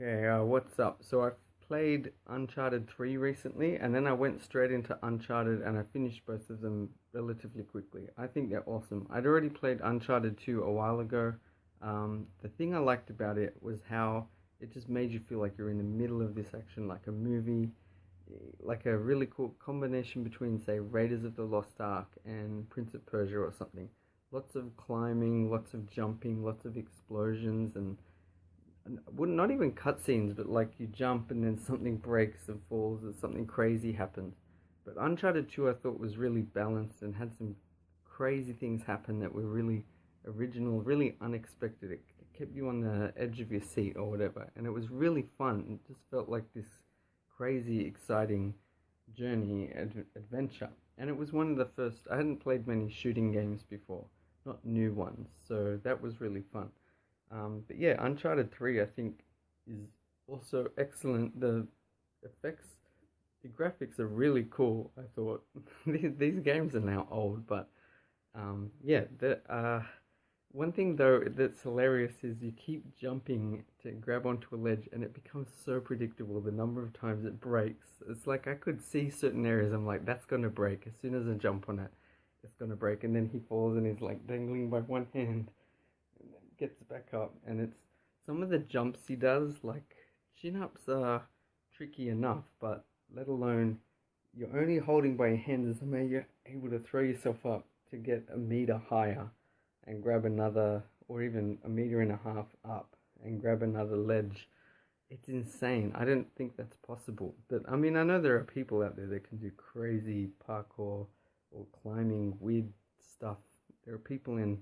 Okay, what's up? So I played Uncharted 3 recently, and then I went straight into Uncharted and I finished both of them relatively quickly. I think they're awesome. I'd already played Uncharted 2 a while ago. The thing I liked about it was how it just made you feel like you're in the middle of this action, like a movie, like a really cool combination between, say, Raiders of the Lost Ark and Prince of Persia or something. Lots of climbing, lots of jumping, lots of explosions, and well, not even cutscenes, but like you jump and then something breaks and falls or something crazy happens. But Uncharted 2 I thought was really balanced and had some crazy things happen that were really original, really unexpected. It kept you on the edge of your seat or whatever, and it was really fun. It just felt like this crazy, exciting journey, adventure. And it was one of the first, I hadn't played many shooting games before, not new ones, so that was really fun. But yeah, Uncharted 3 I think is also excellent. The effects, the graphics are really cool. I thought these games are now old, but yeah. The one thing though that's hilarious is you keep jumping to grab onto a ledge, and it becomes so predictable. The number of times it breaks, it's like I could see certain areas. I'm like, that's gonna break as soon as I jump on it. It's gonna break, and then he falls and he's like dangling by one hand gets back up, and it's some of the jumps he does, like chin ups are tricky enough, but let alone you're only holding by your hands, so maybe you're able to throw yourself up to get a meter higher and grab another, or even a meter and a half up and grab another ledge. It's insane. I don't think that's possible, but I mean, I know there are people out there that can do crazy parkour or climbing weird stuff. There are people in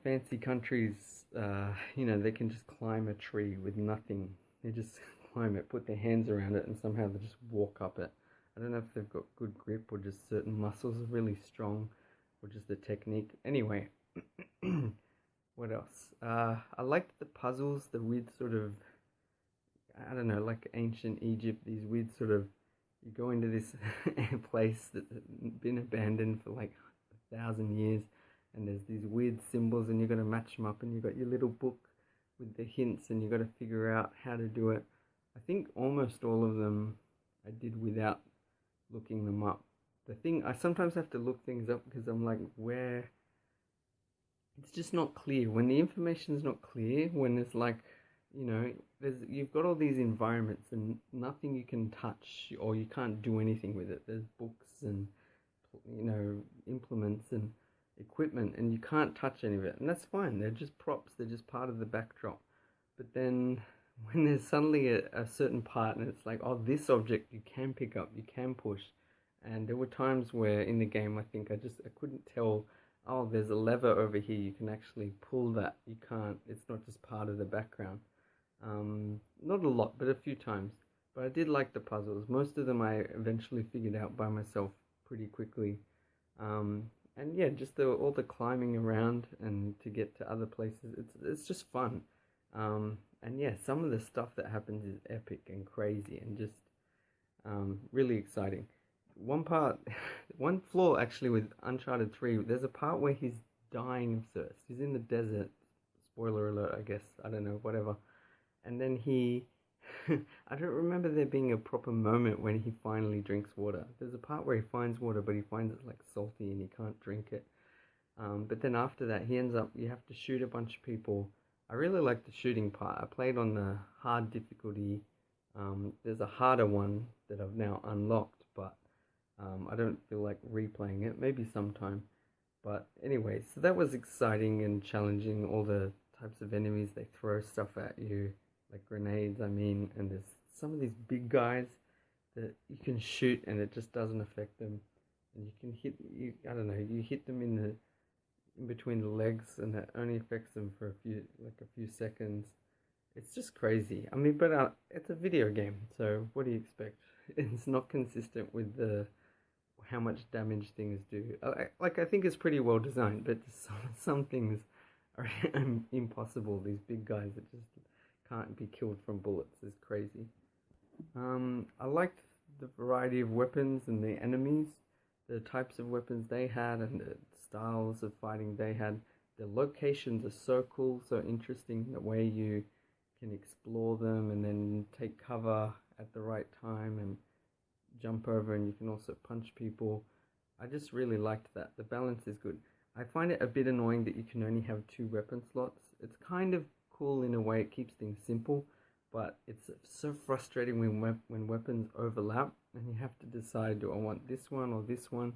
fancy countries, they can just climb a tree with nothing. They just climb it, put their hands around it, and somehow they just walk up it. I don't know if they've got good grip or just certain muscles are really strong or just the technique. Anyway, what else? I liked the puzzles, the weird sort of, I don't know, like ancient Egypt, these weird sort of, you go into this place that's been abandoned for like 1,000 years, and there's these weird symbols, and you've got to match them up, and you've got your little book with the hints, and you've got to figure out how to do it. I think almost all of them I did without looking them up. The thing, I sometimes have to look things up because I'm like, where it's just not clear. When the information's not clear, when it's like, you've got all these environments and nothing you can touch, or you can't do anything with it. There's books and, implements and equipment, and you can't touch any of it, and that's fine. They're just props, they're just part of the backdrop. But then when there's suddenly a certain part and it's like, oh, this object you can pick up, you can push. And there were times where in the game I couldn't tell, oh, there's a lever over here, you can actually pull that. You can't, it's not just part of the background. Not a lot, but a few times. But I did like the puzzles. Most of them I eventually figured out by myself pretty quickly. And yeah, just all the climbing around and to get to other places, it's just fun. And yeah, some of the stuff that happens is epic and crazy and just really exciting. One flaw actually with Uncharted 3, there's a part where he's dying of thirst. He's in the desert. Spoiler alert, I guess. I don't know, whatever. And then I don't remember there being a proper moment when he finally drinks water. There's a part where he finds water, but he finds it like salty and he can't drink it. But then after that, you have to shoot a bunch of people. I really like the shooting part. I played on the hard difficulty. There's a harder one that I've now unlocked, but I don't feel like replaying it. Maybe sometime. But anyway, so that was exciting and challenging. All the types of enemies, they throw stuff at you, like grenades, and there's some of these big guys that you can shoot and it just doesn't affect them. And you can you hit them in between the legs, and that only affects them for a few seconds. It's just crazy. I mean, but it's a video game, so what do you expect? It's not consistent with how much damage things do. I think it's pretty well designed, but some things are impossible. These big guys that just can't be killed from bullets is crazy. I liked the variety of weapons and the enemies, the types of weapons they had, and the styles of fighting they had. The locations are so cool, so interesting. The way you can explore them and then take cover at the right time and jump over, and you can also punch people. I just really liked that. The balance is good. I find it a bit annoying that you can only have two weapon slots. It's kind of cool in a way, it keeps things simple, but it's so frustrating when weapons overlap and you have to decide, do I want this one or this one?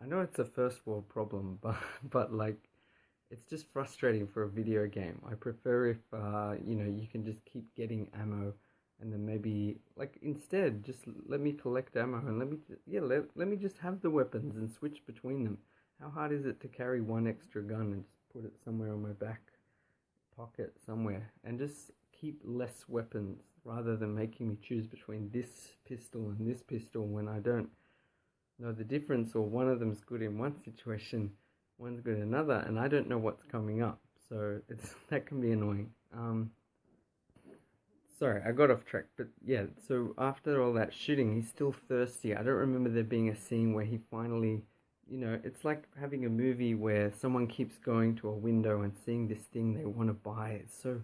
I know it's a first world problem, but like, it's just frustrating for a video game. I prefer if you can just keep getting ammo, and then maybe like instead just let me collect ammo and let me just have the weapons and switch between them. How hard is it to carry one extra gun and just put it somewhere on my back pocket somewhere and just keep less weapons rather than making me choose between this pistol and this pistol when I don't know the difference, or one of them's good in one situation, one's good in another, and I don't know what's coming up. So that can be annoying. Sorry, I got off track, but yeah, so after all that shooting, he's still thirsty. I don't remember there being a scene where he finally, it's like having a movie where someone keeps going to a window and seeing this thing they want to buy. It's so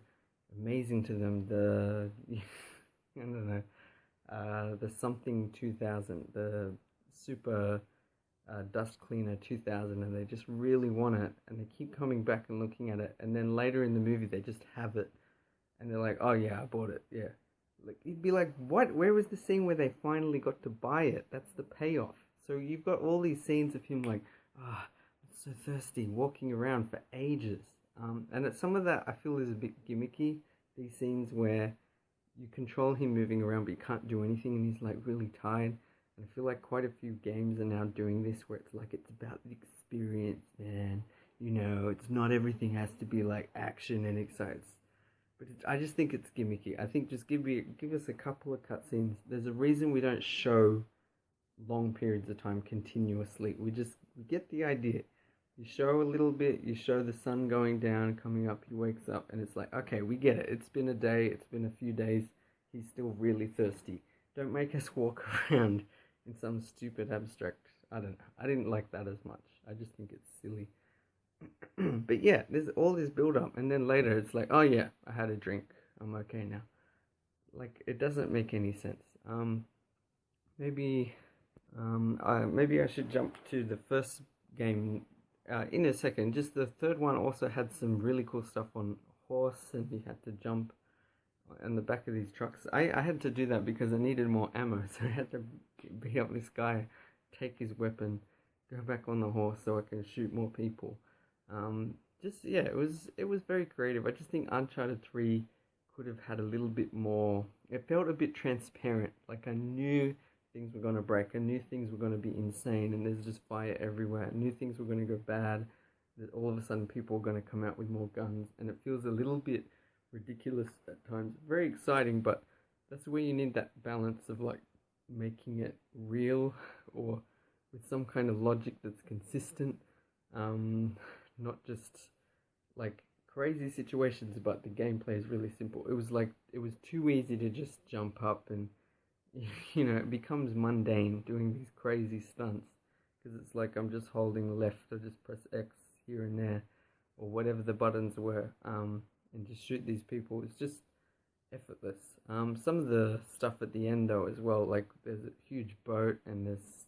amazing to them. I don't know, the something 2000, the super dust cleaner 2000, and they just really want it, and they keep coming back and looking at it, and then later in the movie they just have it. And they're like, oh yeah, I bought it, yeah. Like, you'd be like, what? Where was the scene where they finally got to buy it? That's the payoff. So you've got all these scenes of him like, I'm so thirsty, walking around for ages. And some of that I feel is a bit gimmicky. These scenes where you control him moving around but you can't do anything and he's like really tired. And I feel like quite a few games are now doing this where it's like, it's about the experience, man. It's not everything has to be like action and excites. But I just think it's gimmicky. I think just give us a couple of cutscenes. There's a reason we don't show long periods of time continuously. We get the idea. You show a little bit, you show the sun going down, coming up, he wakes up, and it's like, okay, we get it. It's been a day, it's been a few days, he's still really thirsty. Don't make us walk around in some stupid abstract, I don't know. I didn't like that as much. I just think it's silly. But yeah, there's all this build up, and then later it's like, oh yeah, I had a drink, I'm okay now. Like, it doesn't make any sense. Maybe I should jump to the first game in a second. Just the third one also had some really cool stuff on horse, and you had to jump on the back of these trucks. I had to do that because I needed more ammo, so I had to beat up this guy, take his weapon, go back on the horse so I can shoot more people. It was very creative. I just think Uncharted 3 could have had a little bit more. It felt a bit transparent. Like, I knew things were going to break. I knew things were going to be insane, and there's just fire everywhere. I knew things were going to go bad. That all of a sudden people were going to come out with more guns, and it feels a little bit ridiculous at times. Very exciting, but that's where you need that balance of like making it real or with some kind of logic that's consistent. Not just like crazy situations, but the gameplay is really simple. It was too easy to just jump up and it becomes mundane doing these crazy stunts, because it's like I'm just holding left or just press X here and there or whatever the buttons were, and just shoot these people. It's just effortless. Some of the stuff at the end though as well, like there's a huge boat and there's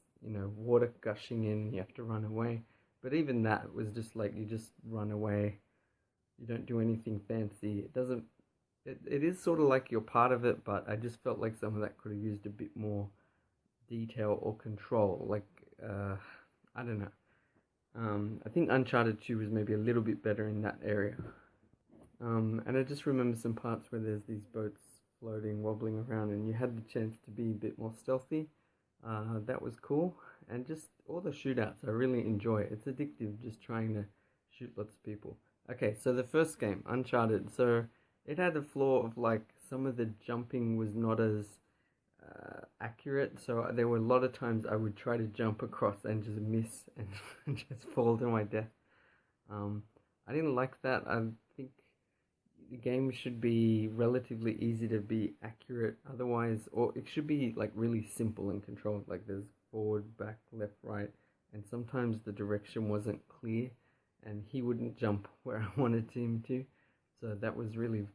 water gushing in, you have to run away. But even that was just like, you just run away. You don't do anything fancy. It is sort of like you're part of it, but I just felt like some of that could have used a bit more detail or control. Like, I don't know. I think Uncharted 2 was maybe a little bit better in that area. And I just remember some parts where there's these boats floating, wobbling around, and you had the chance to be a bit more stealthy. That was cool. And just all the shootouts, I really enjoy it. It's addictive just trying to shoot lots of people. Okay, so the first game, Uncharted. So it had a flaw of like some of the jumping was not as accurate. So there were a lot of times I would try to jump across and just miss and just fall to my death. I didn't like that. I think the game should be relatively easy to be accurate. Otherwise, or it should be like really simple and controlled. Like there's forward, back, left, right, and sometimes the direction wasn't clear and he wouldn't jump where I wanted him to. So that was really,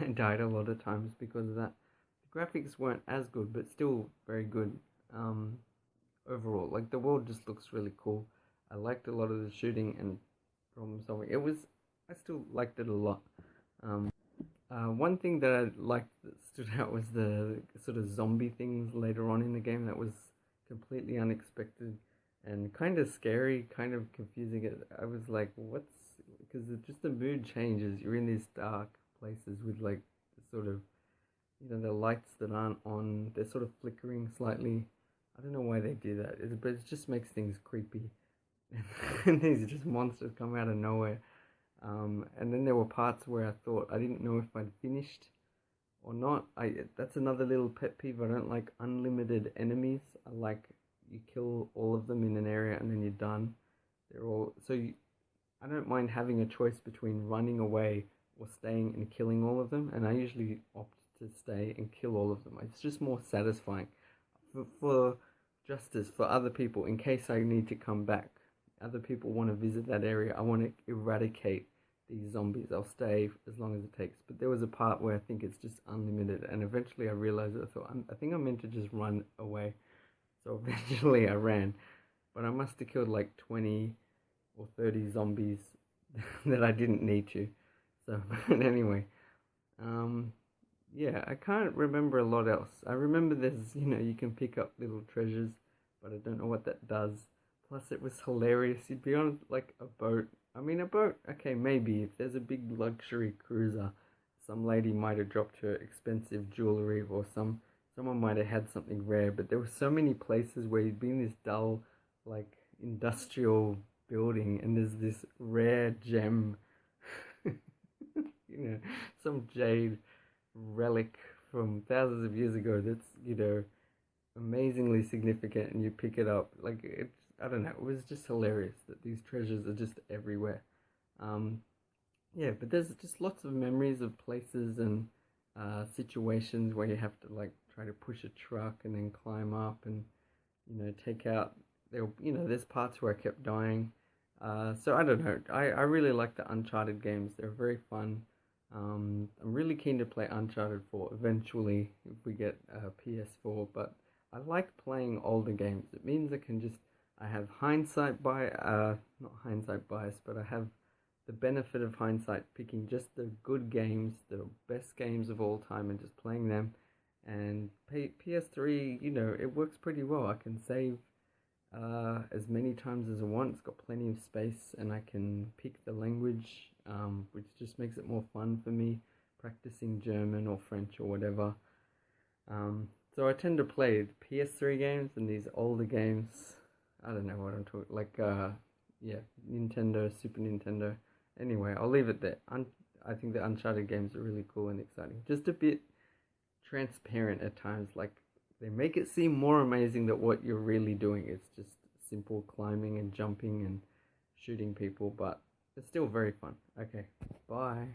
I died a lot of times because of that. The graphics weren't as good, but still very good. Um, Overall, like the world just looks really cool. I liked a lot of the shooting and problem solving. I still liked it a lot. Um, One thing that I liked that stood out was the sort of zombie things later on in the game that was completely unexpected and kind of scary, kind of confusing. I was like, what's, because just the mood changes. You're in these dark places with like sort of, the lights that aren't on, they're sort of flickering slightly. I don't know why they do that, but it just makes things creepy. And these just monsters come out of nowhere. And then there were parts where I thought I didn't know if I'd finished or not. That's another little pet peeve. I don't like unlimited enemies. I like you kill all of them in an area and then you're done. I don't mind having a choice between running away or staying and killing all of them, and I usually opt to stay and kill all of them. It's just more satisfying for justice for other people in case I need to come back. Other people want to visit that area. I want to eradicate these zombies. I'll stay as long as it takes. But there was a part where I think it's just unlimited, and eventually I realized I thought I think I'm meant to just run away. So eventually I ran, but I must have killed like 20 or 30 zombies that I didn't need to. So but anyway, yeah, I can't remember a lot else. I remember there's, you can pick up little treasures, but I don't know what that does. Plus, it was hilarious. You'd be on like a boat. I mean, a boat, okay, maybe. If there's a big luxury cruiser, some lady might have dropped her expensive jewelry, or someone might have had something rare. But there were so many places where you'd be in this dull, like, industrial building, and there's this rare gem, some jade relic from thousands of years ago that's, amazingly significant, and you pick it up. Like, I don't know, it was just hilarious that these treasures are just everywhere. Yeah, but there's just lots of memories of places and situations where you have to like try to push a truck and then climb up and take out. There's parts where I kept dying. So I don't know. I really like the Uncharted games. They're very fun. I'm really keen to play Uncharted 4 eventually if we get a PS4. But I like playing older games. It means I have not hindsight bias, but I have the benefit of hindsight, picking just the good games, the best games of all time, and just playing them. And PS3, it works pretty well. I can save as many times as I want. It's got plenty of space, and I can pick the language, which just makes it more fun for me, practicing German or French or whatever. So I tend to play the PS3 games and these older games. I don't know what I'm talking, like, Nintendo, Super Nintendo. Anyway, I'll leave it there. I think the Uncharted games are really cool and exciting. Just a bit transparent at times, like, they make it seem more amazing than what you're really doing. It's just simple climbing and jumping and shooting people, but it's still very fun. Okay, bye.